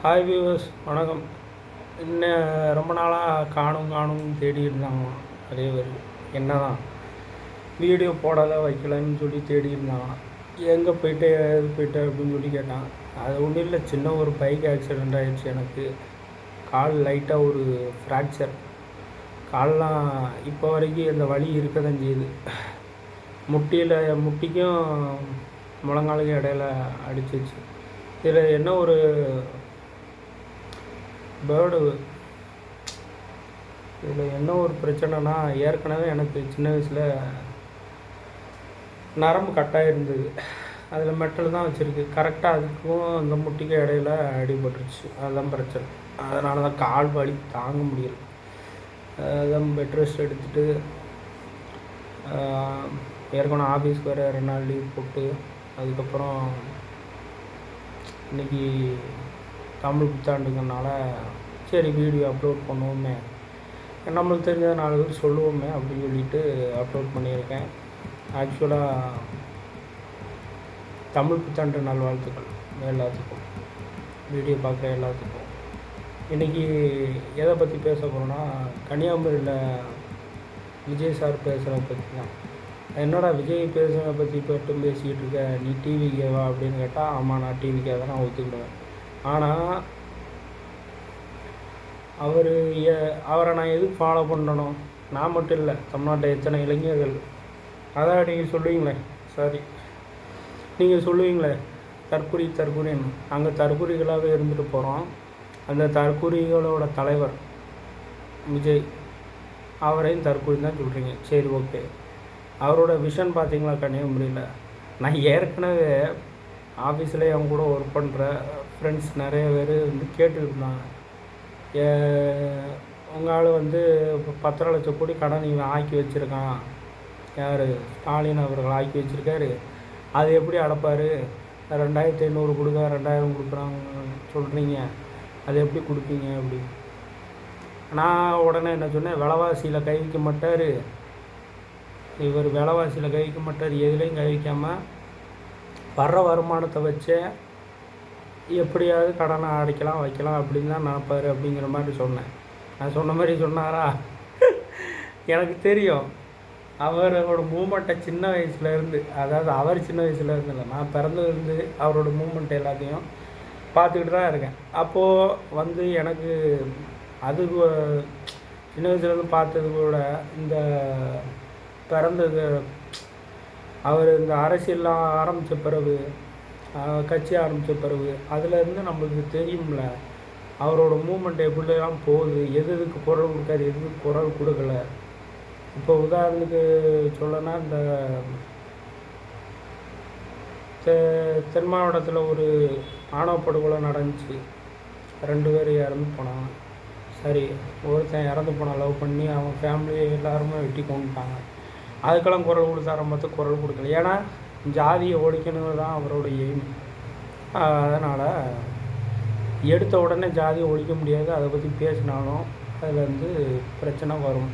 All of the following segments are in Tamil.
ஹாய் வியூவர்ஸ், வணக்கம். இன்னும் ரொம்ப நாளாக காணும் தேடி இருந்தாங்க நிறைய பேர். என்ன தான் வீடியோ போடலை வைக்கலன்னு சொல்லி தேடி இருந்தாங்க. எங்கே போயிட்டு எது போயிட்டு அப்படின்னு சொல்லி கேட்டாங்க. அது ஒன்றும் இல்லை, சின்ன ஒரு பைக் ஆக்சிடெண்ட் ஆகிடுச்சு. எனக்கு கால் லைட்டாக ஒரு ஃப்ராக்சர். கால்லாம் இப்போ வரைக்கும் இந்த வலி இருக்க தான் செய்யுது. முட்டிக்கும் முழங்காலுக்கும் இடையில அடிச்சிச்சு. இதில் என்ன ஒரு இதில் என்ன ஒரு பிரச்சனைனா, ஏற்கனவே எனக்கு சின்ன வயசில் நரம்பு கட்டாக இருந்தது. அதில் மெட்டல் தான் வச்சுருக்கு. கரெக்டாக அதுக்கும் அந்த முட்டிக்கும் இடையில அடிபட்டுருச்சு. அதுதான் பிரச்சனை. அதனால தான் கால் வலி தாங்க முடியல. அதான் பெட் ரெஸ்ட் எடுத்துகிட்டு ஏற்கனவே ஆஃபீஸ்க்கு வேறு 2 நாள் லீவ் போட்டு, அதுக்கப்புறம் இன்றைக்கி தமிழ் புத்தாண்டுங்கிறனால சரி வீடியோ அப்லோட் பண்ணுவோமே, நம்மளுக்கு தெரிஞ்ச 4 பேர் சொல்லுவோமே அப்படின்னு சொல்லிட்டு அப்லோட் பண்ணியிருக்கேன். ஆக்சுவலாக தமிழ் புத்தாண்டு நல்வாழ்த்துக்கள் எல்லாத்துக்கும், வீடியோ பார்க்குற எல்லாத்துக்கும். இன்றைக்கி எதை பற்றி பேச போகிறோன்னா, கன்னியாகுமரியில் விஜய் சார் பேசுகிறத பற்றி தான். என்னடா விஜய் பேசுகிறத பற்றி மட்டும் பேசிக்கிட்டு இருக்க, நீ டிவிக்கேவா அப்படின்னு கேட்டால், ஆமாம் நான் டிவிக்கே தான் நான் ஒத்துக்கிடுவேன். ஆனால் அவரை நான் எதுக்கு ஃபாலோ பண்ணணும்? நான் மட்டும் இல்லை, தமிழ்நாட்டில் எத்தனை இளைஞர்கள். அதான் நீங்கள் சொல்லுவீங்களே, நீங்கள் சொல்லுவீங்களே தற்குறின்னு. அங்கே தற்குறிகளாகவே இருந்துட்டு போகிறோம். அந்த தற்குறிகளோட தலைவர் விஜய், அவரையும் தற்குறி தான் சொல்கிறீங்க. சரி, ஓகே. அவரோட விஷன் பார்த்தீங்களா கன்னியாகுமரியில்? நான் ஏற்கனவே ஆஃபீஸில் அவங்க கூட ஒர்க் பண்ணுற ஃப்ரெண்ட்ஸ் நிறைய பேர் வந்து கேட்டுருந்தாங்க, உங்கள் ஆள் வந்து இப்போ 10 லட்சம் கோடி கடன் இவன் ஆக்கி வச்சுருக்கான், யார் ஸ்டாலின் அவர்கள் ஆக்கி வச்சுருக்காரு, அது எப்படி அடைப்பார்? 2500 கொடுக்க 2000 கொடுக்குறாங்க சொல்கிறீங்க, அது எப்படி கொடுப்பீங்க அப்படி? நான் உடனே என்ன சொன்னேன், விலைவாசியில் கை வைக்க மாட்டார் இவர், விலைவாசியில் கை வைக்க மாட்டார், எதுலேயும் கை வைக்காமல் வர்ற வருமானத்தை வச்சே எப்படியாவது கடனை அடைக்கலாம் வைக்கலாம் அப்படின்னு தான் நினைப்பார் அப்படிங்கிற மாதிரி சொன்னேன். நான் சொன்ன மாதிரி சொன்னாரா? எனக்கு தெரியும் அவரோட மூமெண்ட்டை சின்ன வயசுலேருந்து, அதாவது அவர் சின்ன வயசுலேருந்து இல்லை, நான் பிறந்ததுலேருந்து அவரோட மூமெண்ட் எல்லாத்தையும் பார்த்துக்கிட்டு தான் இருக்கேன். அப்போது வந்து எனக்கு அது சின்ன வயசுலேருந்து பார்த்தது கூட, இந்த பிறந்தது அவர் இந்த அரசியல்லாம் ஆரம்பித்த பிறகு, கட்சி ஆரம்பித்த பிறகு, அதுலேருந்து நம்மளுக்கு தெரியும்ல அவரோட மூமெண்ட் எப்படிலாம் போகுது, எதுக்கு குரல் கொடுக்காரு, எதுக்கு குரல் கொடுக்கல. இப்போ உதாரணத்துக்கு சொல்லனா, இந்த தென் மாவட்டத்தில் ஒரு ஆணவ படுகொலை நடந்துச்சு. 2 பேர் இறந்து போனாங்க. சரி, ஒருத்தன் இறந்து போனான், லவ் பண்ணி அவன் ஃபேமிலியை எல்லாருமே வெட்டி கொண்டுட்டாங்க. அதுக்கெல்லாம் குரல் கொடுத்த ஆரம்பத்து குரல் கொடுக்கல. ஏன்னா ஜாதியை ஒழிக்கணும் தான் அவரோட எய்ம். அதனால் எடுத்த உடனே ஜாதியை ஒழிக்க முடியாது, அதை பற்றி பேசினாலும் அதில் வந்து பிரச்சனை வரும்.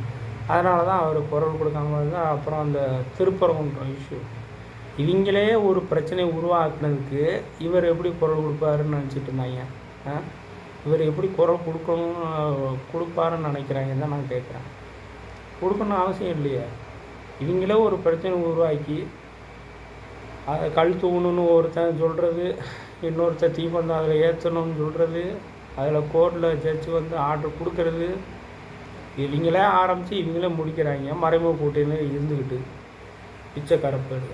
அதனால தான் அவர் குரல் கொடுக்காம இருந்தால். அப்புறம் அந்த திருப்பரங்குன்றம் இஷ்யூ, இவங்களே ஒரு பிரச்சனையை உருவாக்குனதுக்கு இவர் எப்படி குரல் கொடுப்பாருன்னு நினச்சிட்டு இருந்தாங்க. இவர் எப்படி குரல் கொடுப்பாருன்னு நினைக்கிறாங்க தான் நான் கேட்குறேன். கொடுக்கணும்னு அவசியம் இல்லையே. இவங்களே ஒரு பிரச்சனை உருவாக்கி அதை கல் தூணணுன்னு ஒருத்தன் சொல்கிறது, இன்னொருத்தர் தீபந்தம் அதில் ஏற்றணும்னு சொல்கிறது, அதில் கோர்ட்டில் ஜட்ஜு வந்து ஆர்டர் கொடுக்கறது, இவங்களே ஆரம்பித்து இவங்களே முடிக்கிறாங்க. மறைமுக கூட்டின்னு இருந்துக்கிட்டு பிச்சைக்காரப்பேடு.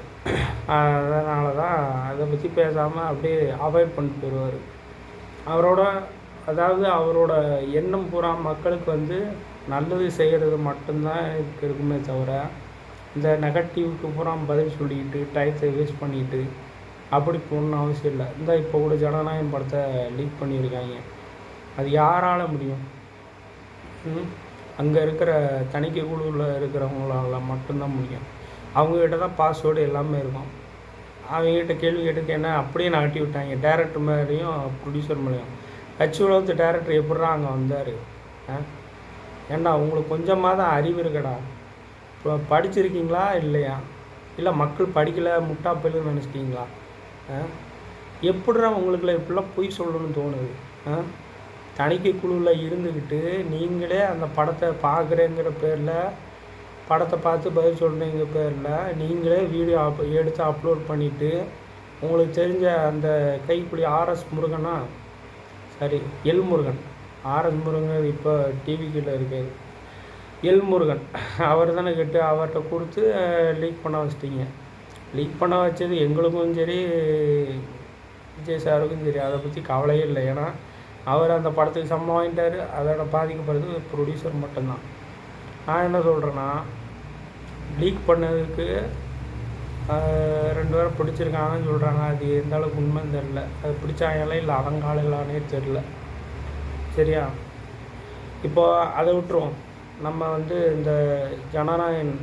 அதனால தான் அதை பற்றி பேசாமல் அப்படியே அவாய்ட் பண்ணிட்டு போயிடுவார். அவரோட எண்ணம் பூரா மக்களுக்கு வந்து நல்லது செய்கிறது மட்டும்தான் இருக்குமே தவிர, இந்த நெகட்டிவ்க்கு பூரா பதில் சொல்லிக்கிட்டு டயத்தை வேஸ்ட் பண்ணிக்கிட்டு அப்படி போகணுன்னு அவசியம் இல்லை. இந்த இப்போ கூட ஜனநாயகம் படத்தை லீக் பண்ணியிருக்காங்க. அது யாரால் முடியும்? அங்கே இருக்கிற தணிக்கை குழுவில் இருக்கிறவங்களால மட்டும்தான் முடியும். அவங்கக்கிட்ட தான் பாஸ்வேர்டு எல்லாமே இருக்கும். அவங்ககிட்ட கேள்வி கேட்டுக்கு என்ன அப்படியே நகட்டி விட்டாங்க. டேரக்டர் மேலேயும் ப்ரொடியூசர் மேலேயும். கட்சி டேரக்டர் எப்படிறா அங்கே வந்தார்? ஏண்டா உங்களுக்கு கொஞ்சமாக தான் அறிவு இருக்கடா? இப்போ படிச்சிருக்கீங்களா இல்லையா? இல்லை மக்கள் படிக்கலை முட்டாப்பல்னு நினச்சிட்டிங்களா? எப்படிடா உங்களுக்குள்ள இப்படிலாம் பொய் சொல்லணும்னு தோணுது? தணிக்கை குழுவில் இருந்துக்கிட்டு நீங்களே அந்த படத்தை பார்க்குறேங்கிற பேரில், படத்தை பார்த்து பதில் சொல்கிறேங்கிற பேரில் நீங்களே வீடியோ எடுத்து அப்லோட் பண்ணிவிட்டு, உங்களுக்கு தெரிஞ்ச அந்த கைக்குடி ஆர்எஸ் முருகனா, sorry L Murugan, RS Murugan இப்போ டிவிக்கில் இருக்காது, எல் முருகன் அவர் தானே கேட்டு அவர்கிட்ட கொடுத்து லீக் பண்ண வச்சிட்டிங்க. லீக் பண்ண வச்சது எங்களுக்கும் சரி விஜய் சாருக்கும் சரி, அதை பற்றி கவலையே இல்லை. ஏன்னா அவர் அந்த படத்துக்கு சம்பளம் வாங்கிட்டார், அதோட பாதிக்கப்படுறது ப்ரொடியூசர் மட்டும்தான். நான் என்ன சொல்கிறேன்னா, லீக் பண்ணதுக்கு 2 பேரும் பிடிச்சிருக்காங்கன்னு சொல்கிறாங்க. அது எந்த அளவுக்கு உண்மைன்னு தெரில. அது பிடிச்சாங்களே இல்லை அவங்காளுகளானே தெரில. சரியா? இப்போது அதை விட்டுருவோம். நம்ம வந்து இந்த ஜனநாயகன்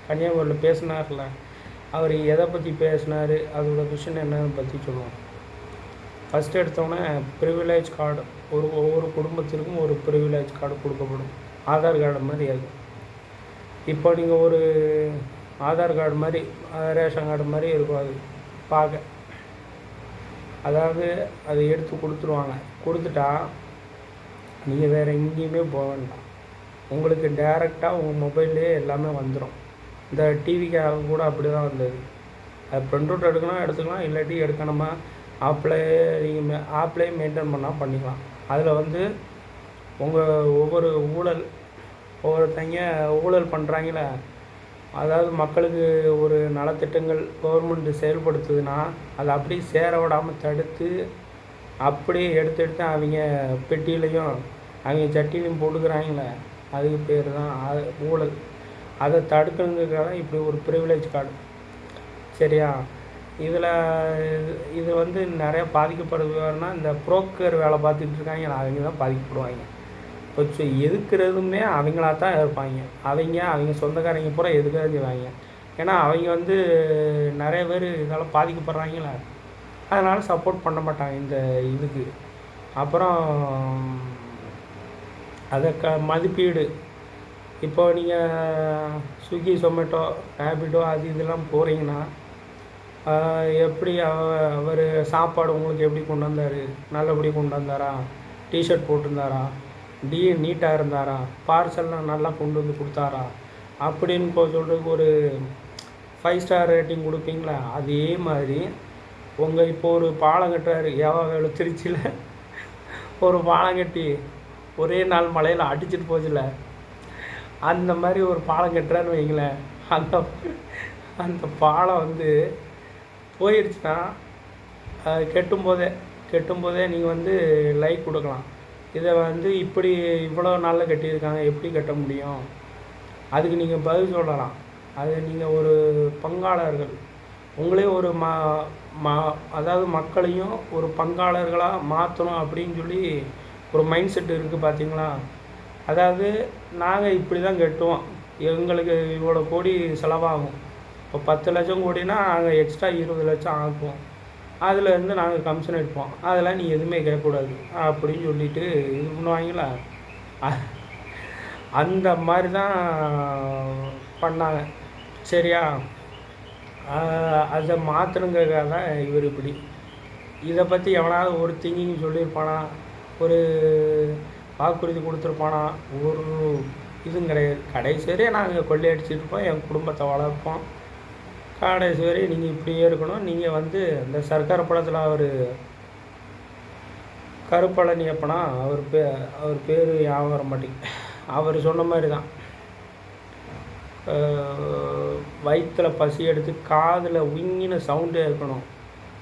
கன்னியாகுமரியில் பேசினார்ல, அவர் எதை பற்றி பேசினார், அதோட விஷயம் என்னன்னு பற்றி சொல்லுவோம். ஃபஸ்ட்டு எடுத்தோடனே ப்ரிவிலேஜ் கார்டு, ஒவ்வொரு குடும்பத்திற்கும் ஒரு ப்ரிவிலேஜ் கார்டு கொடுக்கப்படும். ஆதார் கார்டு மாதிரி அது. இப்போ நீங்கள் ஒரு ஆதார் கார்டு மாதிரி, ரேஷன் கார்டு மாதிரி இருக்கும் அது பார்க்க. அதாவது அதை எடுத்து கொடுத்துருவாங்க. கொடுத்துட்டா நீங்கள் வேறு எங்கேயுமே போக வேண்டாம். உங்களுக்கு டேரெக்டாக உங்கள் மொபைல்லே எல்லாமே வந்துடும். இந்த டிவிக்காக கூட அப்படி தான் வந்தது. அது ப்ரிண்ட் அவுட் எடுத்துக்கலாம், இல்லாட்டி எடுக்கணுமா நீங்கள் ஆப்லேயே மெயின்டைன் பண்ணால் பண்ணிக்கலாம். அதில் வந்து உங்கள் ஒவ்வொருத்தங்க ஊழல் பண்ணுறாங்களே, அதாவது மக்களுக்கு ஒரு நலத்திட்டங்கள் கவர்மெண்ட் செயல்படுத்துதுன்னா அதை அப்படியே சேர விடாமல் தடுத்து அப்படியே எடுத்து அவங்க பெட்டியிலையும் அவங்க சட்டிலையும் போட்டுக்கிறாங்களே, அதுக்கு பேர் தான் ஊழல். அதை தடுக்கணுங்கிறதுக்காக தான் இப்படி ஒரு ப்ரிவிலேஜ் கார்டு. சரியா? இது வந்து நிறையா பாதிக்கப்படுறதுனா இந்த புரோக்கர் வேலை பார்த்துட்டு இருக்காங்க, அவங்க தான் பாதிக்கப்படுவாங்க. இப்போ எதுக்குறதுமே அவங்களா தான் இருப்பாங்க. அவங்க சொந்தக்காரங்க பூரா எதுக்காக செய்வாங்க. ஏன்னா அவங்க வந்து நிறைய பேர் இதெல்லாம் பாதிக்கப்படுறாங்களே, அதனால் சப்போர்ட் பண்ண மாட்டாங்க இந்த இதுக்கு. அப்புறம் அதை மதிப்பீடு. இப்போ நீங்கள் ஸ்விக்கி, சொமேட்டோ, ரேபிடோ அது இதெல்லாம் போகிறீங்கன்னா, எப்படி அவர் சாப்பாடு உங்களுக்கு எப்படி கொண்டு வந்தார், நல்லபடி கொண்டு வந்தாரா, டிஷர்ட் போட்டிருந்தாரா, நீட்டாக இருந்தாரா, பார்சல்லாம் நல்லா கொண்டு வந்து கொடுத்தாரா அப்படின்னு சொல்கிறதுக்கு ஒரு 5 ஸ்டார் ரேட்டிங் கொடுப்பீங்களா? அதே மாதிரி இப்போ ஒரு பாலம் கட்டுறாரு, வேலை திருச்சியில் ஒரு பாலம் கட்டி ஒரே நாள் மழையில் அடிச்சுட்டு போச்சுல, அந்த மாதிரி ஒரு பாலம் கட்டுறான்னு வைங்களேன். அந்த பாலம் வந்து போயிடுச்சுன்னா கெட்டும்போதே நீங்கள் வந்து லைக் கொடுக்கலாம். இதை வந்து இப்படி இவ்வளோ நாளில் கட்டியிருக்காங்க, எப்படி கட்ட முடியும், அதுக்கு நீங்கள் பதில் சொல்லலாம். அது நீங்கள் ஒரு பங்காளர்கள், உங்களே ஒரு அதாவது மக்களையும் ஒரு பங்காளர்களாக மாற்றணும் அப்படின்னு சொல்லி ஒரு மைண்ட் செட் இருக்குது பார்த்தீங்களா? அதாவது நாங்கள் இப்படி தான் கட்டுவோம், எங்களுக்கு இவ்வளோ கோடி செலவாகும். இப்போ 10 லட்சம் கோடினா நாங்கள் எக்ஸ்ட்ரா 20 லட்சம் ஆக்குவோம், அதில் நாங்கள் கமிஷன் எடுப்போம், அதெல்லாம் நீ எதுவுமே கேட்கக்கூடாது அப்படின்னு சொல்லிட்டு இது பண்ணுவாங்களா? அந்த மாதிரி தான் பண்ணாங்க. சரியா? அதை மாற்றணுங்கிறதுக்காக தான் இவர் இப்படி. இதை பற்றி எவனாவது ஒரு திங்கிங் சொல்லியிருப்பானா, ஒரு வாக்குறுதி கொடுத்துருப்பானா? ஒரு இதுவும் கிடையாது. கடைசி வரையும் நாங்கள் கொள்ளையடிச்சிருப்போம், என் குடும்பத்தை வளர்ப்போம், கடைசி வரையும் நீங்கள் இப்படியே இருக்கணும். நீங்கள் வந்து இந்த சர்க்கார் படத்தில் அவர் கருப்பழனி அப்பனா அவர் பேர் ஞாபகம் வர மாட்டேங்குது. அவர் சொன்ன மாதிரி தான், வயிற்றில் பசி எடுத்து காதில் உங்கின சவுண்டே இருக்கணும்,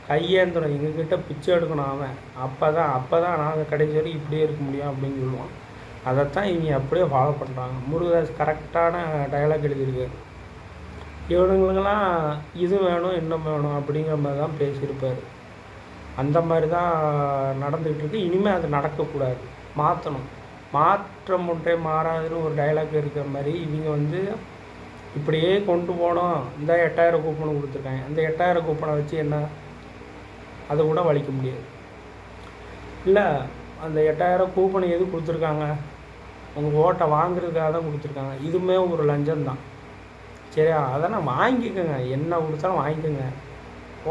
கையேந்திரம் எங்ககிட்ட பிச்சை எடுக்கணும் அவன், அப்போ தான் நாங்கள் கடைசி வரைக்கும் இப்படியே இருக்க முடியும் அப்படின்னு சொல்லுவான். அதைத்தான் இவங்க அப்படியே ஃபாலோ பண்ணுறாங்க. முருகதாஸ் கரெக்டான டயலாக் எழுதியிருக்காரு. இவனுங்களுக்கெல்லாம் இது வேணும் இன்னும் வேணும் அப்படிங்கிற மாதிரி தான் பேசியிருப்பார். அந்த மாதிரி தான் நடந்துகிட்டு இருக்கு. இனிமேல் அது நடக்கக்கூடாது, மாற்றணும். மாற்றம் ஒன்றே மாறாதுன்னு ஒரு டைலாக் இருக்கிற மாதிரி இவங்க வந்து இப்படியே கொண்டு போனோம். இந்த 8000 கூப்பனை கொடுத்துருக்காங்க, அந்த 8000 கூப்பனை வச்சு என்ன, அதை கூட வலிக்க முடியாது. இல்லை, அந்த 8000 கூப்பனை எது கொடுத்துருக்காங்க? உங்கள் ஓட்டை வாங்குறதுக்காக தான் கொடுத்துருக்காங்க. இதுவுமே ஒரு லஞ்சம் தான். சரியா? அதெல்லாம் வாங்கிக்கோங்க, என்ன கொடுத்தாலும் வாங்கிக்கோங்க.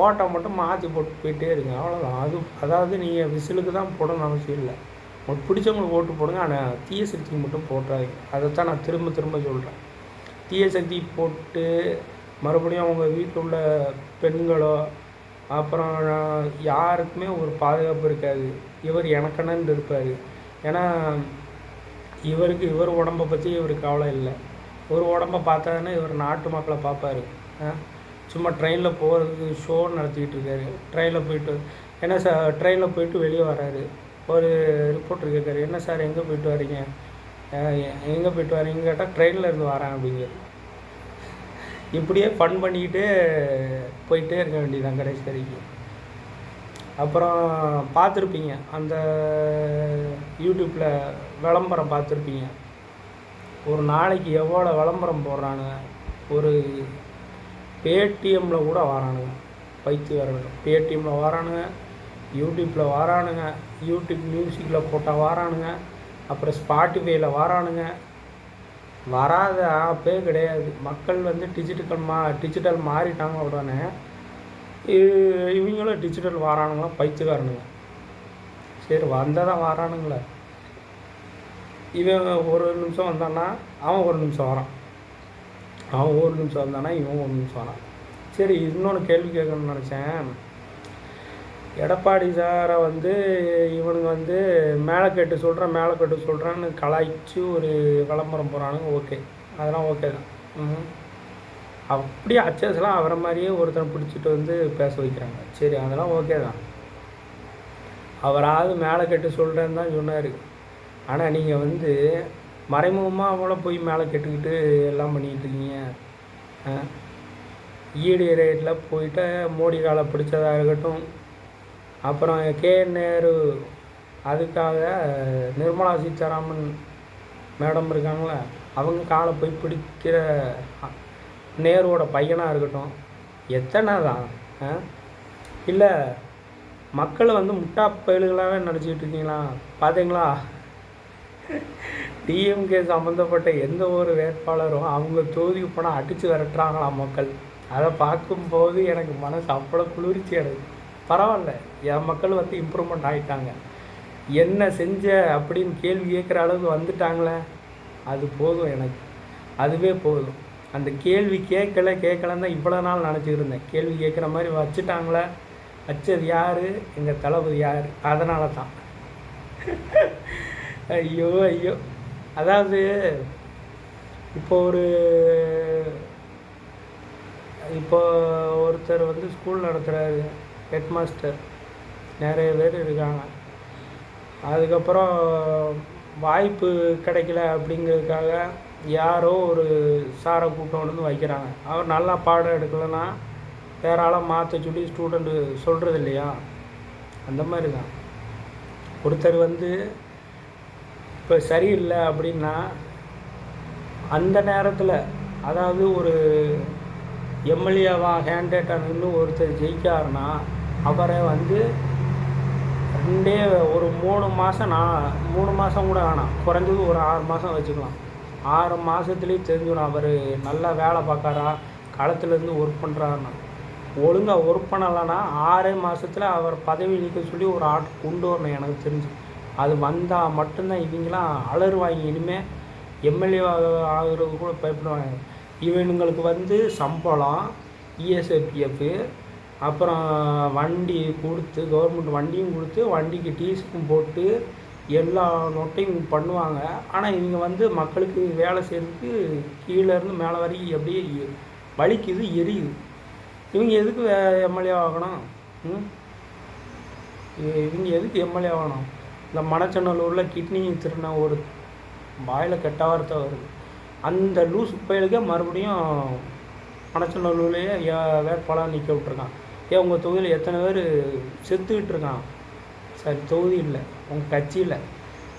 ஓட்டை மட்டும் மாற்றி போட்டு போயிட்டே இருங்க, அவ்வளோதான். அதாவது நீங்கள் விசிலுக்கு தான் போடணும்னு அவசியம் இல்லை. உங்களுக்கு பிடிச்சவங்களுக்கு ஓட்டு போடுங்க, ஆனால் தீய சக்திக்கு மட்டும் போட்டுறாதீங்க. அதைத்தான் நான் திரும்ப திரும்ப சொல்கிறேன். தீய சக்தி போட்டு மறுபடியும் அவங்க வீட்டில் உள்ள பெண்களோ அப்புறம் யாருக்குமே ஒரு பாதுகாப்பு இருக்காது. இவர் எனக்கென்னு இருப்பார். ஏன்னா இவர் உடம்பை பற்றி இவருக்கு கவலை இல்லை. ஒரு உடம்பை பார்த்தாதானே இவர் நாட்டு மக்களை பார்ப்பார். சும்மா ட்ரெயினில் போகிறதுக்கு ஷோ நடத்திக்கிட்டு இருக்காரு. ட்ரெயினில் போயிட்டு என்ன சார், ட்ரெயினில் போயிட்டு வெளியே வராரு. ஒரு ரிப்போர்ட்டர் கேட்காரு, என்ன சார் எங்கே போயிட்டு வரீங்க, எங்கே போயிட்டு வரீங்க கேட்டால் ட்ரெயினில் இருந்து வரேன் அப்படிங்கிறது. இப்படியே ஃபன் பண்ணிக்கிட்டே போயிட்டே இருக்க வேண்டியதான் கடைசி வரைக்கும். அப்புறம் பார்த்துருப்பீங்க, அந்த யூடியூப்பில் விளம்பரம் பார்த்துருப்பீங்க. ஒரு நாளைக்கு எவ்வளோ விளம்பரம் போடுறானுங்க. ஒரு பேடிஎம்மில் கூட வரானுங்க, பைத்தியக்காரனுங்க. பேடிஎம்மில் வரானுங்க, யூடியூப்பில் வரானுங்க, யூடியூப் மியூசிக்கில் போட்டால் வரானுங்க, அப்புறம் ஸ்பாட்டிஃபைல வரானுங்க. வராத ஆப்பே கிடையாது. மக்கள் வந்து டிஜிட்டல் மாறிட்டாங்க. உடனே இவங்களும் டிஜிட்டல் வரானுங்களா, பைத்தியக்காரனுங்க. சரி வந்தால் தான் வரானுங்களே. இவன் ஒரு நிமிஷம் வந்தான்னா அவன் ஒரு நிமிஷம் வரான், அவன் ஒரு நிமிஷம் வந்தானா இவன் ஒரு நிமிஷம் வரான். சரி, இன்னொன்று கேள்வி கேட்கணும்னு நினச்சேன். எடப்பாடி சாரை வந்து இவனுங்க வந்து மேலே கேட்டு சொல்கிறான்னு கலாய்ச்சி ஒரு விளம்பரம் போகிறானுங்க. ஓகே, அதெல்லாம் ஓகே தான். அப்படியே அச்சஸ்லாம் அவரை மாதிரியே ஒருத்தனை பிடிச்சிட்டு வந்து பேச வைக்கிறாங்க. சரி, அதெல்லாம் ஓகே தான். அவராவது மேலே கேட்டு சொல்கிறேன்னு தான் சொன்னார். ஆனால் நீங்கள் வந்து மறைமுகமாக அவங்கள போய் மேலே கேட்டுக்கிட்டு எல்லாம் பண்ணிக்கிட்டு இருக்கீங்க. ஈடு ரேட்டில் போயிட்டு மோடி காலை பிடிச்சதாக இருக்கட்டும், அப்புறம் நேரு அதுக்காக நிர்மலா சீதாராமன் மேடம் இருக்காங்களே, அவங்க காலை போய் பிடிக்கிற நேருவோட பையனாக இருக்கட்டும். எத்தனை தான் இல்லை, மக்களை வந்து முட்டா பயல்களாகவே நினச்சிக்கிட்டு இருக்கீங்களா? பார்த்தீங்களா, டிஎம்கே சம்மந்தப்பட்ட எந்த ஒரு வேட்பாளரும் அவங்க தொகுதிக்கு போனால் அடித்து விரட்டுறாங்களாம் மக்கள். அதை பார்க்கும்போது எனக்கு மனசு அவ்வளோ குளிர்ச்சி அடையுது. பரவாயில்ல, என் மக்கள் வந்து இம்ப்ரூவ்மெண்ட் ஆகிட்டாங்க. என்ன செஞ்ச அப்படின்னு கேள்வி கேட்குற அளவுக்கு வந்துட்டாங்களே, அது போதும் எனக்கு, அதுவே போதும். அந்த கேள்வி கேட்கலன்னு தான் இவ்வளோ நாள் நினச்சிக்கிட்டு இருந்தேன். கேள்வி கேட்குற மாதிரி வச்சுட்டாங்களே, வச்சது யார்? எங்கள் தளபதி யார்? அதனால தான். ஐயோ ஐயோ. அதாவது இப்போ ஒருத்தர் வந்து ஸ்கூல் நடத்துகிறாரு, ஹெட் மாஸ்டர், நிறைய பேர் இருக்காங்க. அதுக்கப்புறம் வாய்ப்பு கிடைக்கல அப்படிங்கிறதுக்காக யாரோ ஒரு சாரை கூட்டம் வந்து வைக்கிறாங்க. அவர் நல்லா பாடம் எடுக்கலைன்னா வேற ஆளாக மாற்ற சொல்லி ஸ்டூடெண்ட்டு சொல்கிறது இல்லையா? அந்த மாதிரி தான். ஒருத்தர் வந்து இப்போ சரியில்லை அப்படின்னா அந்த நேரத்தில், அதாவது ஒரு எம்எல்ஏவாக கேண்டிடேட்டாக நின்று ஒருத்தர் ஜெயிக்காருன்னா அவரை வந்து ஒரு 3 மாதம் கூட வேணாம், குறைஞ்சது ஒரு 6 மாதம் வச்சுக்கலாம். 6 மாதத்துலேயே தெரிஞ்சிடும் அவர் நல்லா வேலை பார்க்காரா, களத்துலேருந்து ஒர்க் பண்ணுறாருன்னா. ஒழுங்காக ஒர்க் பண்ணலைன்னா 6 மாதத்தில் அவர் பதவி நீக்க சொல்லி ஒரு ஆர்டர் கொண்டு வரணும் எனக்கு தெரிஞ்சு. அது வந்தால் மட்டும்தான் இவங்களாம் அலறுவாங்க. இனிமேல் எம்எல்ஏ ஆகிறது கூட பயப்படுவாங்க. இவனுங்களுக்கு வந்து சம்பளம், இஎஸ்ஐபிஎஃப், அப்புறம் வண்டி கொடுத்து, கவர்மெண்ட் வண்டியும் கொடுத்து, வண்டிக்கு டீஸுக்கும் போட்டு எல்லா நோட்டையும் பண்ணுவாங்க. ஆனால் இவங்க வந்து மக்களுக்கு வேலை செய்கிறதுக்கு கீழேருந்து மேலே வரைக்கும் எப்படியே வலிக்குது, எரியுது. இவங்க எதுக்கு எம்எல்ஏ ஆகணும்? இவங்க எதுக்கு எம்எல்ஏ ஆகணும்? இந்த மணச்சநல்லூரில் கிட்னி திருடின ஒரு வாயில் கெட்ட வார்த்தை வருது. அந்த லூஸ் பயலுக்கே மறுபடியும் மணச்சநல்லூர்லேயே வேட்பாளராக நிற்க விட்ருக்கான். ஏன் உங்கள் தொகுதியில் எத்தனை பேர் செத்துக்கிட்டு இருக்கான்? சரி, தொகுதி இல்லை, உங்கள் கட்சியில்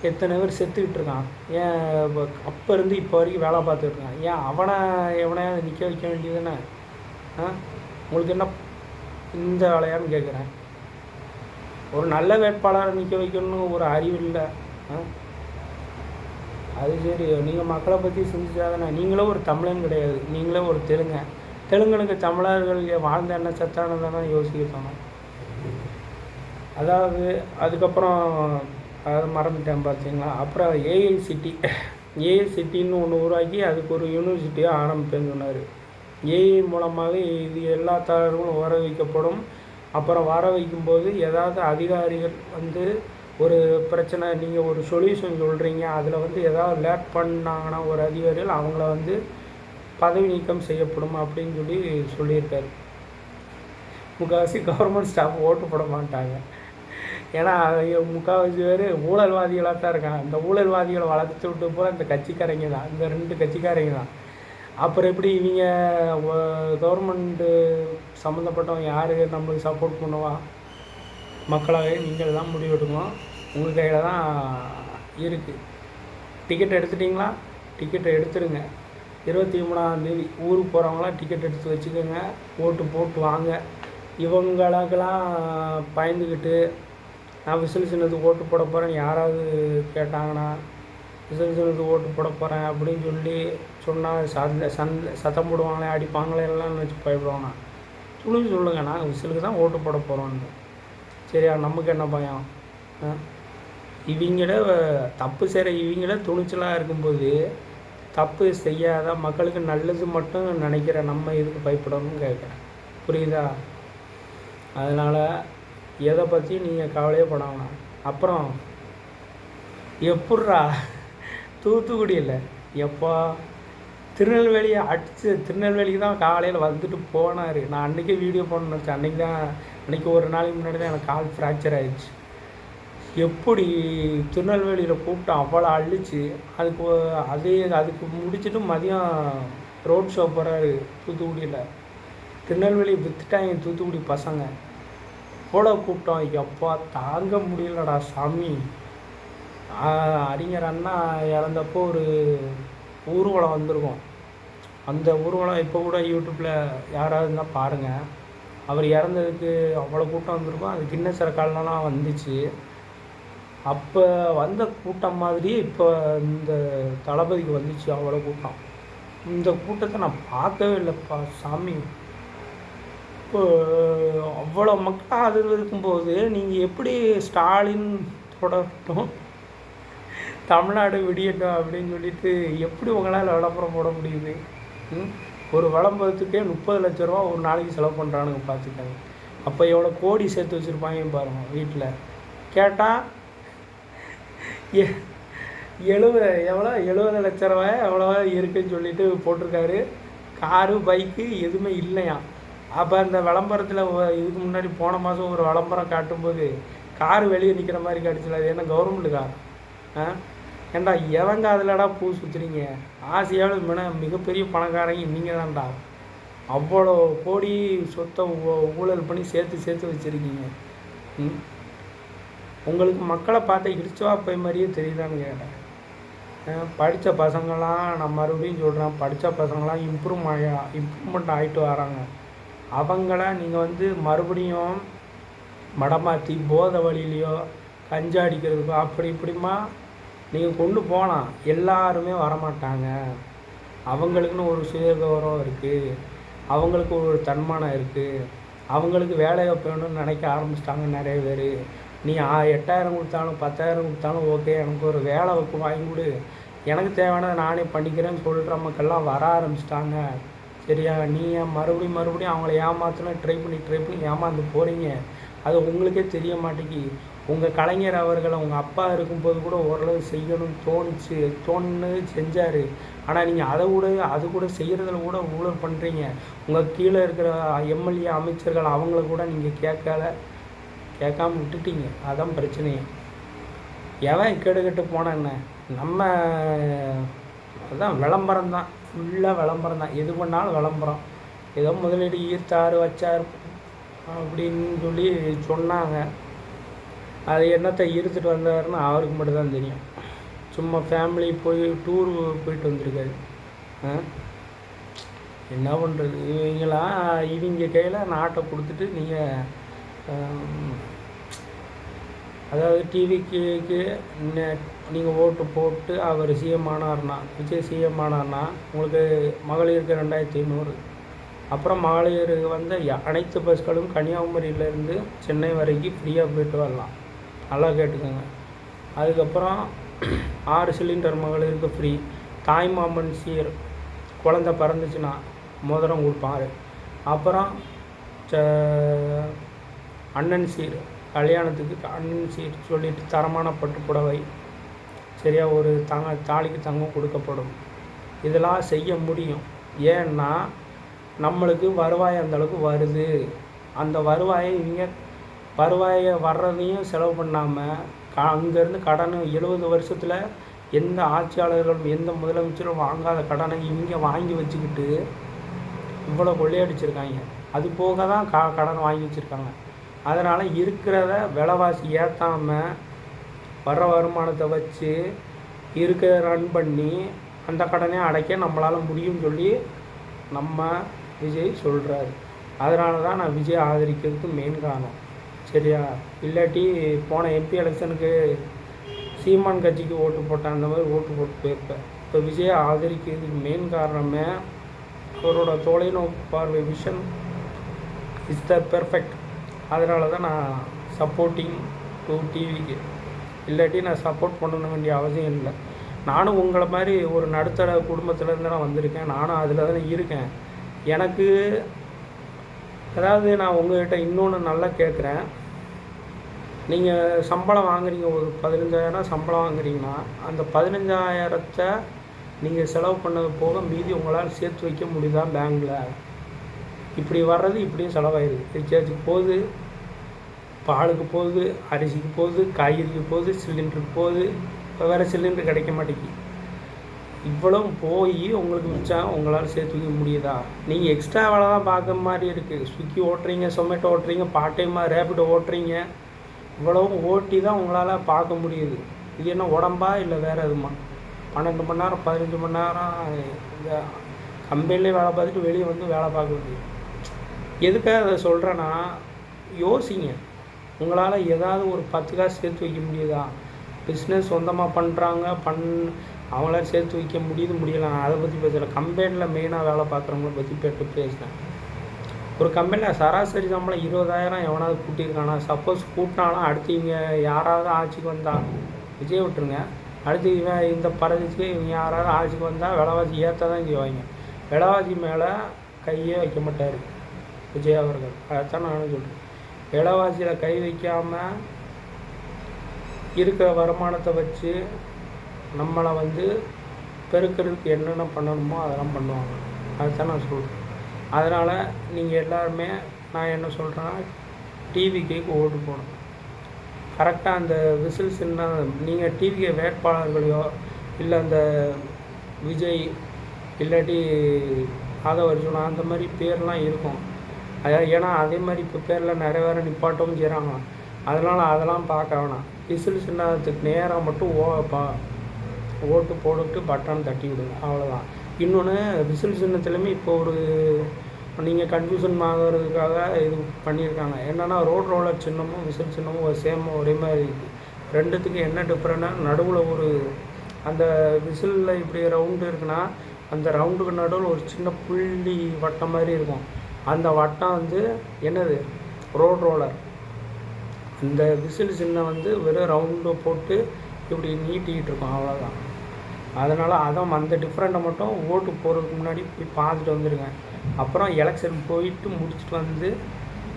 எத்தனை பேர் செத்துக்கிட்டு இருக்கான்? ஏன் அப்போ இருந்து இப்போ வரைக்கும் வேலை பார்த்துட்டு இருக்கான்? ஏன் எவனையாவது நிற்க வைக்க வேண்டியதுன்னு உங்களுக்கு என்ன இந்த வேலையான்னு கேட்குறேன். ஒரு நல்ல வேட்பாளரை நிற்க வைக்கணும்னு ஒரு அறிவு இல்லை. அது சரி, நீங்கள் மக்களை பற்றி சிந்திச்சாதானே. நீங்களே ஒரு தமிழன் கிடையாது, நீங்களே ஒரு தெலுங்க, தெலுங்கனுக்கு தமிழர்கள் வாழ்ந்த என்ன செத்தானதானே யோசிக்க தோணும். அதாவது அதுக்கப்புறம் அதை மறந்துட்டேன் பார்த்தீங்களா. அப்புறம் ஏஐசிட்டின்னு ஒன்று உருவாக்கி அதுக்கு ஒரு யூனிவர்சிட்டியாக ஆரம்பிப்பேன்னு சொன்னார். ஏஐ மூலமாகவே இது எல்லா தகவல்களும் வர வைக்கப்படும். அப்புறம் வர வைக்கும்போது ஏதாவது அதிகாரிகள் வந்து ஒரு பிரச்சனை, நீங்கள் ஒரு சொல்யூஷன் சொல்கிறீங்க, அதில் வந்து ஏதாவது லேட் பண்ணாங்கன்னா ஒரு அதிகாரிகள் அவங்கள வந்து பதவி நீக்கம் செய்யப்படும் அப்படின்னு சொல்லியிருக்காரு. முக்கால்வாசி கவர்மெண்ட் ஸ்டாஃப் ஓட்டு போட மாட்டாங்க. ஏன்னா முக்கால்வாசி பேர் ஊழல்வாதிகளாக தான் இருக்காங்க. இந்த ஊழல்வாதிகளை வளர்த்து விட்டு போல இந்த கட்சிக்காரங்க தான், இந்த 2 கட்சிக்காரங்க தான். அப்புறம் எப்படி இவங்க கவர்மெண்ட்டு சம்மந்தப்பட்டவங்க யார் நம்மளுக்கு சப்போர்ட் பண்ணுவா? மக்களாகவே நீங்கள் தான் முடிவெடுக்கணும். உங்கள் கையில் தான் இருக்குது. டிக்கெட் எடுத்துட்டிங்களா? டிக்கெட்டை எடுத்துடுங்க. 23ஆந்தேதி ஊருக்கு போகிறவங்களாம் டிக்கெட் எடுத்து வச்சுக்கோங்க, ஓட்டு போட்டு வாங்க. இவங்களுக்கெல்லாம் பயந்துக்கிட்டு நான் விசில் சின்னத்துக்கு ஓட்டு போட போகிறேன் யாராவது கேட்டாங்கன்னா, விசில் சின்னத்துக்கு ஓட்டு போட போகிறேன் அப்படின்னு சொன்னால் சத்தம் போடுவாங்களே, அடிப்பாங்களே எல்லாம் வச்சு பயப்படுவாங்க. துணிஞ்சு சொல்லுங்கள், நாங்கள் விசிலுக்கு தான் ஓட்டு போட போகிறோன்னு. சரியா? நமக்கு என்ன பயம்? இவங்கள தப்பு செய்கிற இவங்கள துணிச்சலாக இருக்கும்போது தப்பு செய்யாத மக்களுக்கு நல்லது மட்டும் நினைக்கிற நம்ம இதுக்கு பயப்படணும்னு கேட்குறேன். புரியுதா? அதனால் எதை பற்றி நீங்கள் கவலையே படாமல். அப்புறம் எப்பட்றா தூத்துக்குடி இல்லை எப்போ திருநெல்வேலியை திருநெல்வேலிக்கு தான் காலையில் வந்துட்டு போனார். நான் அன்றைக்கே வீடியோ போடணும்னு நினச்சேன். அன்றைக்கி ஒரு நாளைக்கு முன்னாடி தான் எனக்கு கால் ஃப்ராக்சர் ஆகிடுச்சு. எப்படி திருநெல்வேலியில் கூப்பிட்டு அவ்வளோ அழிச்சு அதுக்கு முடிச்சுட்டு மதியம் ரோட் ஷோ போகிறாரு தூத்துக்குடியில். திருநெல்வேலி விற்றுட்டாங்க தூத்துக்குடி பசங்க. அவ்வளோ கூப்பிட்டோம், எப்பா தாங்க முடியலடா சாமி. அறிஞர் அண்ணா இறந்தப்போ ஒரு ஊர்வலம் வந்திருக்கும். அந்த ஊர்வலம் இப்போ கூட யூடியூப்பில் யாராவது இருந்தால் பாருங்கள். அவர் இறந்ததுக்கு அவ்வளோ கூட்டம் வந்திருக்கும். அது கின்னஸ் ரெக்கார்ட்லாம் வந்துச்சு. அப்போ வந்த கூட்டம் மாதிரியே இப்போ இந்த தளபதிக்கு வந்துச்சு அவ்வளோ கூட்டம். இந்த கூட்டத்தை நான் பார்க்கவே இல்லைப்பா சாமி. இப்போ அவ்வளோ மக்கள் ஆதரவு இருக்கும்போது நீங்கள் எப்படி ஸ்டாலின் தொடரட்டும், தமிழ்நாடு விடியட்டும் அப்படின்னு எப்படி உங்களால் விளம்பரம் போட முடியுது? ஒரு விளம்பரத்துக்கே 30 லட்ச ரூபா ஒரு நாளைக்கு செலவு பண்ணுறானுங்க பார்த்துக்காங்க. அப்போ எவ்வளோ கோடி சேர்த்து வச்சுருப்பாங்க பாருங்கள். வீட்டில் கேட்டால் 70 லட்ச ரூபாய் எவ்வளோ இருக்குதுன்னு போட்டிருக்காரு. காரு பைக்கு எதுவுமே இல்லையா. அப்போ அந்த விளம்பரத்தில் இதுக்கு முன்னாடி போன மாதம் ஒரு விளம்பரம் காட்டும்போது காரு வெளியே நிற்கிற மாதிரி காட்டுச்சுல, அது என்ன கவர்மெண்ட் கார்? ஏண்டா எவங்க அதிலடா பூ சுற்றுறீங்க? ஆசையாவது மிகப்பெரிய பணக்காரங்க நீங்கள் தான்டா. அவ்வளோ கோடி சொத்தை ஊழல் பண்ணி சேர்த்து வச்சுருக்கீங்க. உங்களுக்கு மக்களை பார்த்த இடிச்சவா போய் மாதிரியே தெரியுதான்னு கேட்டேன். படித்த பசங்களாம், நான் மறுபடியும் சொல்கிறேன், படித்த பசங்களாம் இம்ப்ரூவ்மெண்ட் ஆகிட்டு வராங்க. அவங்கள நீங்கள் மறுபடியும் மடமாற்றி போதை வழியிலையோ கஞ்சா அடிக்கிறதுக்கோ அப்படி இப்படிமா நீங்கள் கொண்டு போகலாம். எல்லாருமே வரமாட்டாங்க. அவங்களுக்குன்னு ஒரு சுயகௌரவம் இருக்குது, அவங்களுக்கு ஒரு தன்மானம் இருக்குது, அவங்களுக்கு வேலையை வேணும்னு நினைக்க ஆரம்பிச்சிட்டாங்க நிறைய பேர். நீ 8,000 கொடுத்தாலும் 10,000 கொடுத்தாலும் ஓகே, எனக்கு ஒரு வேலை வாங்கி கொடு, எனக்கு தேவையானதை நானே பண்ணிக்கிறேன்னு சொல்கிற மக்கள்லாம் வர ஆரம்பிச்சிட்டாங்க. சரியா? நீங்கள் மறுபடியும் அவங்கள ஏமாற்றணும் ட்ரை பண்ணி ஏமாந்து போகிறீங்க. அது உங்களுக்கே தெரிய மாட்டேங்கி. உங்கள் கலைஞர் அவர்களை உங்கள் அப்பா இருக்கும்போது கூட ஓரளவு செய்யணும்னு தோணுன்னு செஞ்சார். ஆனால் நீங்கள் அது கூட செய்கிறதுல கூட ஊழல் பண்ணுறீங்க. உங்கள் கீழே இருக்கிற எம்எல்ஏ அமைச்சர்கள் அவங்கள கூட நீங்கள் கேட்காம விட்டுட்டீங்க. அதான் பிரச்சனையே. எவன் கெட்டு போன என்ன, நம்ம அதுதான் விளம்பரம் தான், ஃபுல்லாக விளம்பரம் தான். எது பண்ணாலும் விளம்பரம். ஏதோ முதலீடு ஈர்த்தார் வச்சார் அப்படின்னு சொன்னாங்க. அது என்னத்தை ஈர்த்துட்டு வந்தாருன்னு அவருக்கு மட்டும்தான் தெரியும். சும்மா ஃபேமிலி போய் டூர் போயிட்டு வந்திருக்காரு. என்ன பண்ணுறது? இவங்க கையில் நாட்டை கொடுத்துட்டு நீங்கள் அதாவது டிவிக்கு நீங்கள் ஓட்டு போட்டு அவர் சிஎம் ஆனார்னா, விஜய் சிஎம் ஆனார்னா உங்களுக்கு மகளிருக்கு 2500, அப்புறம் மகளிர் வந்து அனைத்து பஸ்களும் கன்னியாகுமரியிலேருந்து சென்னை வரைக்கும் ஃப்ரீயாக போய்ட்டு வரலாம். நல்லா கேட்டுக்கோங்க. அதுக்கப்புறம் 6 சிலிண்டர் மகளிருக்கு ஃப்ரீ. தாய்மாமன் சீர், குழந்த பிறந்துச்சுன்னா மோதிரம் கொடுப்பாரு. அப்புறம் அண்ணன் சீர், கல்யாணத்துக்கு அண்ணன் சீர் சொல்லிட்டு தரமான பட்டு புடவை, சரியா, ஒரு தாலிக்கு தங்கம் கொடுக்கப்படும். இதெல்லாம் செய்ய முடியும். ஏன்னா நம்மளுக்கு வருவாய் அந்தளவுக்கு வருது. அந்த வருவாயை வர்றதையும் செலவு பண்ணாமல் அங்கேருந்து கடன் 70 வருஷத்தில் எந்த ஆட்சியாளர்களும் எந்த முதலமைச்சரும் வாங்காத கடனை இங்கே வாங்கி வச்சுக்கிட்டு இவ்வளோ கொள்ளையடிச்சிருக்காங்க. அது போக தான் கடன் வாங்கி வச்சுருக்காங்க. அதனால் இருக்கிறத விலைவாசி ஏற்றாமல் வர்ற வருமானத்தை வச்சு ரன் பண்ணி அந்த கடனே அடைக்க நம்மளால் முடியும்னு சொல்லி நம்ம விஜய் சொல்கிறாரு. அதனால தான் நான் விஜய் ஆதரிக்கிறதுக்கு மெயின் காரணம். சரியா? இல்லாட்டி போன எம்பி எலெக்ஷனுக்கு சீமான் கட்சிக்கு ஓட்டு போட்டேன், அந்த மாதிரி ஓட்டு போட்டு போயிருப்பேன். இப்போ விஜயை ஆதரிக்கிறதுக்கு மெயின் காரணமே அவரோட தொலைநோக்கு பார்வை, விஷன் இஸ் த பெர்ஃபெக்ட். அதனால தான் நான் சப்போர்ட்டிங் டு டிவிக்கு. இல்லாட்டி நான் சப்போர்ட் பண்ண வேண்டிய அவசியம் இல்லை. நானும் உங்களை மாதிரி ஒரு நடுத்தர குடும்பத்துலேருந்து நான் வந்திருக்கேன். நானும் அதில் தானே இருக்கேன். எனக்கு அதாவது நான் உங்கள்கிட்ட இன்னொன்று நல்லா கேட்குறேன். நீங்கள் சம்பளம் வாங்குறீங்க, ஒரு 15,000 சம்பளம் வாங்குறீங்கன்னா அந்த 15,000 நீங்கள் செலவு பண்ணது போக மீதி உங்களால் சேர்த்து வைக்க முடியுதா பேங்கில்? இப்படி வர்றது இப்படியும் செலவாயிடுது. ரீசார்ஜுக்கு போகுது, பாலுக்கு போகுது, அரிசிக்கு போகுது, காய்கறிக்கு போகுது, சிலிண்டருக்கு போகுது. இப்போ வேறு சிலிண்டர் கிடைக்க மாட்டேங்குது. இவ்வளோ போய் உங்களுக்கு மிச்சம் உங்களால் சேர்த்து வைக்க முடியுதா? நீங்கள் எக்ஸ்ட்ரா வேலை தான் பார்க்குற மாதிரி இருக்குது. ஸ்விக்கி ஓட்டுறீங்க, சொமேட்டோ ஓட்டுறீங்க, பார்ட் டைமாக ரேபிடோ ஓட்டுறீங்க. இவ்வளவும் ஓட்டி தான் உங்களால் பார்க்க முடியுது. இது என்ன உடம்பா இல்லை வேறு எதுமா? 12 மணி நேரம் 15 மணி நேரம் இந்த கம்பெனிலே வேலை பார்த்துட்டு வெளியே வந்து வேலை பார்க்க முடியும். எதுக்காக அதை சொல்கிறேன்னா, யோசிங்க. உங்களால் ஏதாவது ஒரு 10 காசு சேர்த்து வைக்க முடியுதா? பிஸ்னஸ் சொந்தமாக பண்ணுறாங்க, அவங்களால சேர்த்து வைக்க முடியல. நான் அதை பற்றி பேசலை. கம்பெனியில் மெயினாக வேலை பார்க்குறவங்கள பற்றி பேசினேன். ஒரு கம்பெனியில் சராசரி சம்பளம் 20,000 எவனாவது கூட்டியிருக்கானா? சப்போஸ் கூட்டினாலும் அடுத்து இவங்க யாராவது ஆட்சிக்கு வந்தால், விஜய் விட்டுருங்க, அடுத்து இவன் இந்த பரதேசிக்கு இவங்க யாராவது ஆட்சிக்கு வந்தால் விலைவாசி ஏற்ற தான் செய்வாங்க. விலைவாசி மேலே கையே வைக்க மாட்டார் விஜய் அவர்கள். அதைத்தான் நானும் சொல்கிறேன். விலைவாசியில் கை வைக்காமல் இருக்கிற வருமானத்தை வச்சு நம்மளை பெருக்கிறதுக்கு என்னென்ன பண்ணணுமோ அதெல்லாம் பண்ணுவாங்க. அதுதான் நான் சொல்கிறேன். அதனால் நீங்கள் எல்லாருமே நான் என்ன சொல்கிறேன்னா, டிவிக்கு ஓட்டு போடணும். கரெக்டாக அந்த விசில் சின்ன நீங்கள் டிவிக்கு வேட்பாளர்களையோ இல்லை அந்த விஜய் இல்லாட்டி ஆதவர்ஜுனா அந்த மாதிரி பேர்லாம் இருக்கும். ஏன்னா அதே மாதிரி இப்போ பேரில் நிறைய பேர் நிப்பாட்டவும் செய்கிறாங்க. அதனால் அதெல்லாம் பார்க்க வேணாம். விசில் சின்னத்துக்கு நேராக மட்டும் ஓட்டு போட்டுட்டு பட்டன் தட்டி விடுங்க, அவ்வளோதான். இன்னொன்று, விசில் சின்னத்துலேயுமே இப்போ நீங்கள் கன்ஃபியூஷன் ஆகிறதுக்காக இது பண்ணியிருக்காங்க. என்னென்னா, ரோலர் சின்னமும் விசில் சின்னமும் ஒரே மாதிரி இருக்குது. ரெண்டுத்துக்கு என்ன டிஃப்ரெண்ட்னா, நடுவில் அந்த விசிலில் இப்படி ரவுண்டு இருக்குன்னா அந்த ரவுண்டுக்கு நடுவில் ஒரு சின்ன புள்ளி வட்டம் மாதிரி இருக்கும். அந்த வட்டம் என்னது, ரோலர். இந்த விசில் சின்னம் வெறும் ரவுண்டை போட்டு இப்படி நீட்டிக்கிட்டு இருக்கோம், அவ்வளோதான். அதனால் அந்த டிஃப்ரெண்ட்டை மட்டும் ஓட்டு போகிறதுக்கு முன்னாடி போய் பார்த்துட்டு வந்துடுங்க. அப்புறம் எலெக்ஷன் போயிட்டு முடிச்சுட்டு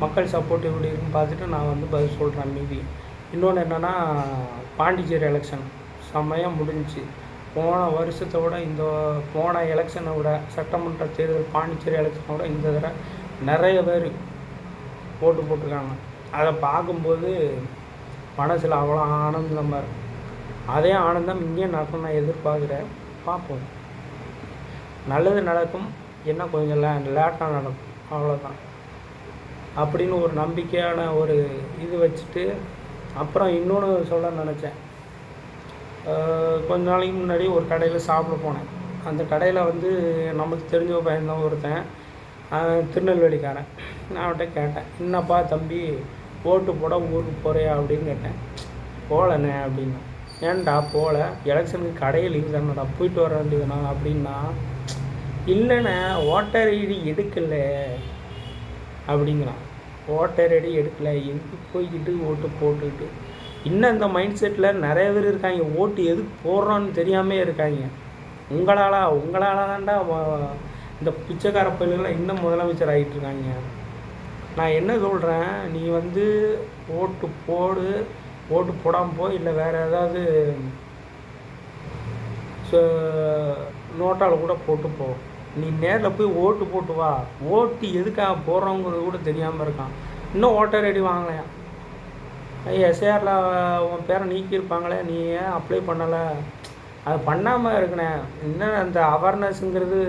மக்கள் சப்போர்ட் எப்படி இருக்குன்னு பார்த்துட்டு நான் பதில் சொல்கிறேன் மீதி. இன்னொன்று என்னென்னா, பாண்டிச்சேரி எலெக்ஷன் செம்மையாக முடிஞ்சிச்சு. போன வருஷத்தை விட போன எலெக்ஷனை விட, சட்டமன்ற தேர்தல் பாண்டிச்சேரி எலெக்ஷனை விட இந்த தடவை நிறைய பேர் ஓட்டு போட்டிருக்காங்க. அதை பார்க்கும்போது மனசில் அவ்வளோ ஆனந்தமாக இருக்கும். அதே ஆனந்தம் இங்கே நடக்கும் நான் எதிர்பார்க்குறேன். பார்ப்போம், நல்லது நடக்கும். என்ன கொஞ்சம் லேட்டாக நடக்கும், அவ்வளோதான். அப்படின்னு ஒரு நம்பிக்கையான ஒரு இது வச்சுட்டு, அப்புறம் இன்னொன்று சொல்ல நினச்சேன். கொஞ்ச நாளைக்கு முன்னாடி ஒரு கடையில் சாப்பிட போனேன். அந்த கடையில் நமக்கு தெரிஞ்ச பையன்தான் ஒருத்தன், திருநெல்வேலிக்காரன். நான் அவன்கிட்ட கேட்டேன், என்னப்பா தம்பி ஓட்டு போட ஊருக்கு போகிறியா அப்படின்னு கேட்டேன். போகலண்ணே அப்படின்னு. ஏன்டா போகல? எலெக்ஷனுக்கு கடையில் லீவ் தானடா, போயிட்டு வர வேண்டியதுண்ணா அப்படின்னா. இல்லைண்ணே ஓட்டர் ஐடி எடுக்கலை அப்படிங்கிறான். ஓட்டர் ஐடி எடுக்கலை, எங்கே போய்கிட்டு ஓட்டு போட்டுக்கிட்டு இன்னும் இந்த மைண்ட் செட்டில் நிறைய பேர் இருக்காங்க. ஓட்டு எதுக்கு போடுறோன்னு தெரியாமே இருக்காங்க. உங்களால் தான்டா இந்த பிச்சைக்கார பயிர்கள்லாம் இன்னும் முதலமைச்சர் ஆகிட்டு இருக்காங்க. நான் என்ன சொல்கிறேன், நீ வந்து ஓட்டு போடு, ஓட்டு போடாமல் போ, இல்லை வேறு ஏதாவது நோட்டால் கூட போட்டு போ. நீ நேரில் போய் ஓட்டு போட்டு வா. ஓட்டு எதுக்காக போடுறோங்கிறது கூட தெரியாமல் இருக்கான். இன்னும் ஓட்டர் ஐடி வாங்கலையா? எஸ்ஏஆரில் உன் பேரை நீக்கியிருப்பாங்களே, நீ ஏன் அப்ளை பண்ணலை? அது பண்ணாமல் இருக்கணே. இன்னும் அந்த அவேர்னஸ்ங்கிறது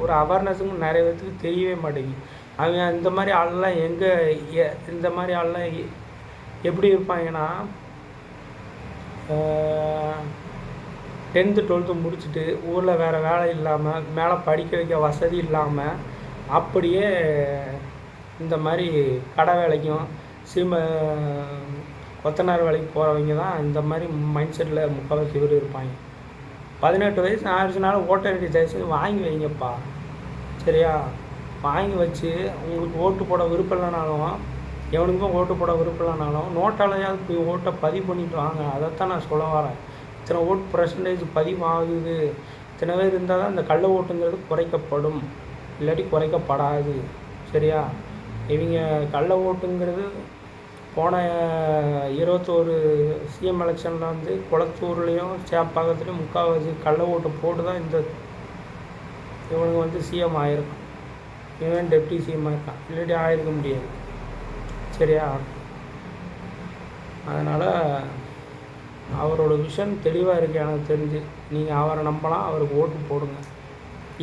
ஒரு அவேர்னஸுங்க நிறைய பேருக்கு தெரியவே மாட்டேங்குது. அவங்க இந்த மாதிரி ஆளெலாம் இந்த மாதிரி ஆளெலாம் எப்படி இருப்பாங்கன்னா, 10th 12th முடிச்சுட்டு ஊரில் வேறு வேலை இல்லாமல், மேலே படிக்க வைக்க வசதி இல்லாமல், அப்படியே இந்த மாதிரி கடை வேலைக்கும் கொத்தனார் வேலைக்கு போகிறவங்க தான் இந்த மாதிரி மைண்ட் செட்டில் முக்கால்வாசி பேர் இருப்பாங்க. 18 வயசு ஆயிடுச்சுனாலும் ஓட்டர் ஐடி தயவுசெய்து வாங்கி வைங்கப்பா, சரியா? வாங்கி வச்சு உங்களுக்கு ஓட்டு போட விருப்பம் இல்லைனாலும், எவனுக்கும் ஓட்டு போட விருப்பம் இல்லைனாலும் நோட்டாலையாவது போய் ஓட்டை பதிவு பண்ணிட்டு வாங்க. அதைத்தான் நான் சொல்ல வரேன். இத்தனை ஓட்டு பர்சன்டேஜ் பதிவு ஆகுது, இத்தனை பேர் இருந்தால் தான் இந்த கள்ள ஓட்டுங்கிறது குறைக்கப்படும், இல்லாட்டி குறைக்கப்படாது, சரியா? இவங்க கள்ள ஓட்டுங்கிறது போன 21 சிஎம் எலெக்ஷனில் வந்து குளத்தூர்லேயும் சேப்பாக்கத்துலேயும் முக்கால்வாசி கள்ள ஓட்டு போட்டு தான் இவனுக்கு வந்து சிஎம் ஆகிருக்கான். இவன் டெப்டி சிஎம் ஆகிருக்கான், இல்லாட்டி ஆகிருக்க முடியாது, சரியா? அதனால் அவரோட விஷன் தெளிவாக இருக்குது எனக்கு தெரிஞ்சு. நீங்கள் அவரை நம்பலாம், அவருக்கு ஓட்டு போடுங்க.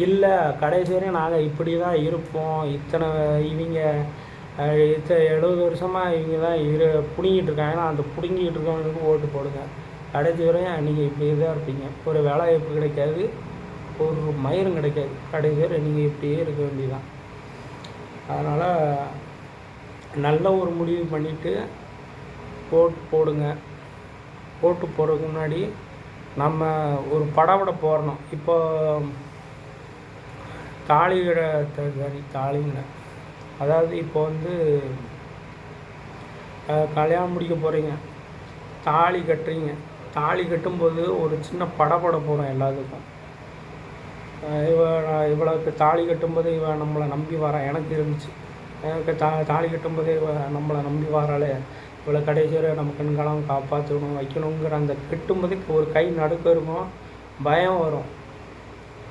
இல்லை கடைசி வரையும் நாங்கள் இப்படி தான் இருப்போம், இவங்க 70 வருஷமாக இவங்க தான் பிடுங்கிட்டு இருக்காங்கன்னா, அந்த பிடுங்கிட்டு இருக்கவங்களுக்கு ஓட்டு போடுங்க. கடைசி வரையும் நீங்கள் இப்படி தான் இருப்பீங்க. ஒரு வேலைவாய்ப்பு கிடைக்காது, ஒரு மயிரும் கிடைக்காது. கடைசி வரை நீங்கள் இப்படியே இருக்க வேண்டியதான். அதனால் நல்ல ஒரு முடிவு பண்ணிவிட்டு ஓட்டு போடுங்க. ஓட்டு போடுறதுக்கு முன்னாடி நம்ம ஒரு படவிட போடணும். இப்போ தாலிங்க, அதாவது இப்போ வந்து கல்யாணம் முடிக்க போகிறீங்க, தாலி கட்டுறீங்க. தாலி கட்டும்போது ஒரு சின்ன படப்பட போகிறோம் எல்லாத்துக்கும். இவளுக்கு தாலி கட்டும்போது இவன் நம்மளை நம்பி வரான். எனக்கு இருந்துச்சு, எனக்கு தாலி கட்டும்போதே நம்மளை நம்பி வராளே, இவ்வளோ கடைசி வரை நம்ம கண்காலம் காப்பாற்றணும் வைக்கணுங்கிற அந்த கட்டும்போதே ஒரு கை நடுக்கம் இருக்கும், பயம் வரும்.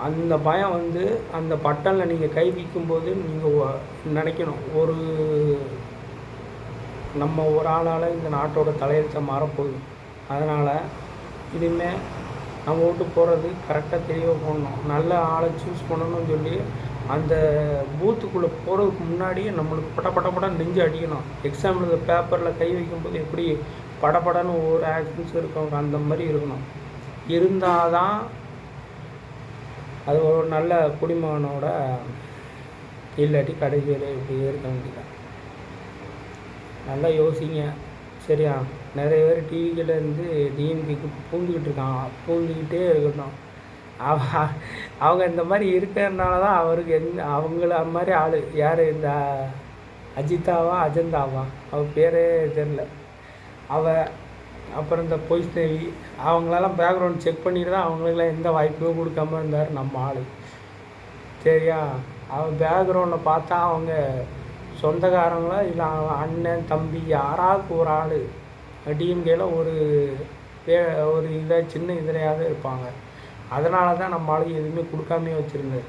அந்த பயம் வந்து அந்த பட்டனில் நீங்கள் கை வைக்கும்போது நீங்கள் நினைக்கணும், நம்ம ஒரு ஆளால் இந்த நாட்டோட தலையெழுத்தை மாறப்போகுது. அதனால் இனிமேல் நம்ம ஓட்டு போடுறது கரெக்டாக தெளிவாக போடணும். நல்ல ஆளை சூஸ் பண்ணணும்னு சொல்லி அந்த பூத்துக்குள்ளே போகிறதுக்கு முன்னாடியே நம்மளுக்கு படப்படப்படம் நெஞ்சு அடிக்கணும். எக்ஸாம்பிள் பேப்பரில் கை வைக்கும்போது எப்படி படப்படன்னு ஒவ்வொரு ஆக்ஷன்ஸ் இருக்கும், அந்த மாதிரி இருக்கணும். இருந்தால் தான் அது ஒரு நல்ல குடிமகனோட, இல்லாட்டி கடைசியில் இப்படி இருக்க வேண்டியதான். நல்லா யோசிங்க, சரியா? நிறைய பேர் டிவிக்கிலேருந்து டிஎம்கேக்கு பூந்துக்கிட்டே இருக்கட்டும். அவங்க இந்த மாதிரி இருக்கிறதுனால தான் அவருக்கு அவங்கள மாதிரி ஆள் யார், இந்த அஜிதாவா அஜந்தாவா அவள் பேரே தெரில, அப்புறம் இந்த பொய்ஸ்தேவி, அவங்களெல்லாம் பேக்ரவுண்ட் செக் பண்ணிட்டு தான் அவங்களுக்கெல்லாம் எந்த வாய்ப்புமே கொடுக்காம இருந்தார் நம்ம ஆள், சரியா? அவன் பேக்ரவுண்டில் பார்த்தா அவங்க சொந்தக்காரங்களோ இல்லை அண்ணன் தம்பி யாராவது ஒரு ஆள் டிஎம்கேல ஒரு இதாக சின்ன இதுலையாவது இருப்பாங்க. அதனால தான் நம்ம ஆளுக்கு எதுவுமே கொடுக்காமே வச்சுருந்தார்,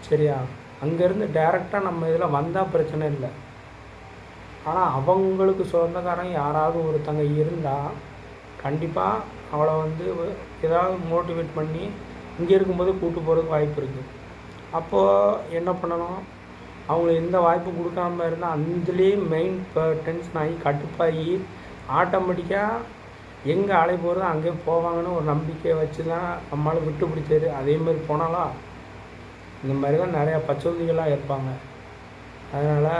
சரியா? அங்கேருந்து டைரெக்டாக நம்ம இதில் வந்தால் பிரச்சனை இல்லை. ஆனால் அவங்களுக்கு சொந்தக்காரங்க யாராவது ஒருத்தங்க இருந்தால் கண்டிப்பாக அவளை வந்து ஏதாவது மோட்டிவேட் பண்ணி இங்கே இருக்கும்போது கூப்பிட்டு போகிறதுக்கு வாய்ப்பு இருக்குது. அப்போது என்ன பண்ணணும், அவங்களுக்கு எந்த வாய்ப்பு கொடுக்காம இருந்தால் அதுலேயே மெயின் டென்ஷன் ஆகி கட்டுப்பாகி ஆட்டோமேட்டிக்காக எங்கே அலை போகிறதோ அங்கே போவாங்கன்னு ஒரு நம்பிக்கையை வச்சு தான் நம்மளால் விட்டு பிடிச்சாரு. அதேமாதிரி போனாலும் இந்த மாதிரி தான் நிறையா பச்சோந்திகளாக இருப்பாங்க. அதனால்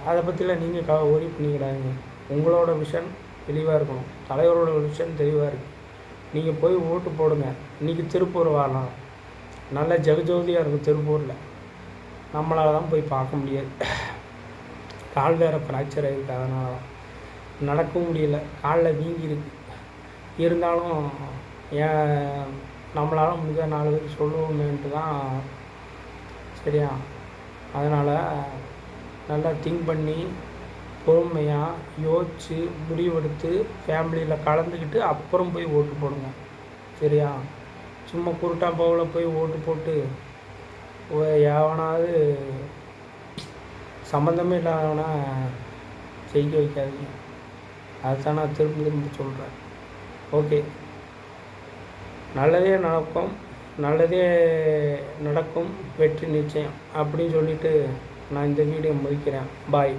அதை பற்றிலாம் நீங்கள் ஒரி பண்ணிக்கிறாங்க. உங்களோட விஷன் தெளிவாக இருக்கணும், தலைவரோட விஷன் தெளிவாக இருக்குது. நீங்கள் போய் ஓட்டு போடுங்க. இன்றைக்கி திருப்பூர் வரலாம், நல்ல ஜெகஜோதியாக இருக்கும் திருப்பூரில். நம்மளால் தான் போய் பார்க்க முடியாது. கால் வேறு ஃப்ராக்சர் ஆகிருக்கு, அதனால தான் நடக்கவும் முடியல. காலில் வீங்கியிருக்கு. இருந்தாலும் ஏன் நம்மளால் முடிஞ்ச 4 பேர் சொல்லுவோமேன்ட்டு தான். சரியா? அதனால் நல்லா திங்க் பண்ணி பொறுமையாக யோசித்து முடிவெடுத்து ஃபேமிலியில் கலந்துக்கிட்டு அப்புறம் போய் ஓட்டு போடுங்க. சரியா? சும்மா குருட்டா போவில் போய் ஓட்டு போட்டு எவனாவது சம்மந்தமே இல்லாதவனா செய்ய வைக்காதீங்க. அதுதான் நான் திரும்ப திரும்ப சொல்கிறேன். ஓகே, நல்லதே நடக்கும், நல்லதே நடக்கும், வெற்றி நிச்சயம் அப்படின்னு சொல்லிவிட்டு நான் இந்த வீடியோ முடிக்கிறேன். பாய்.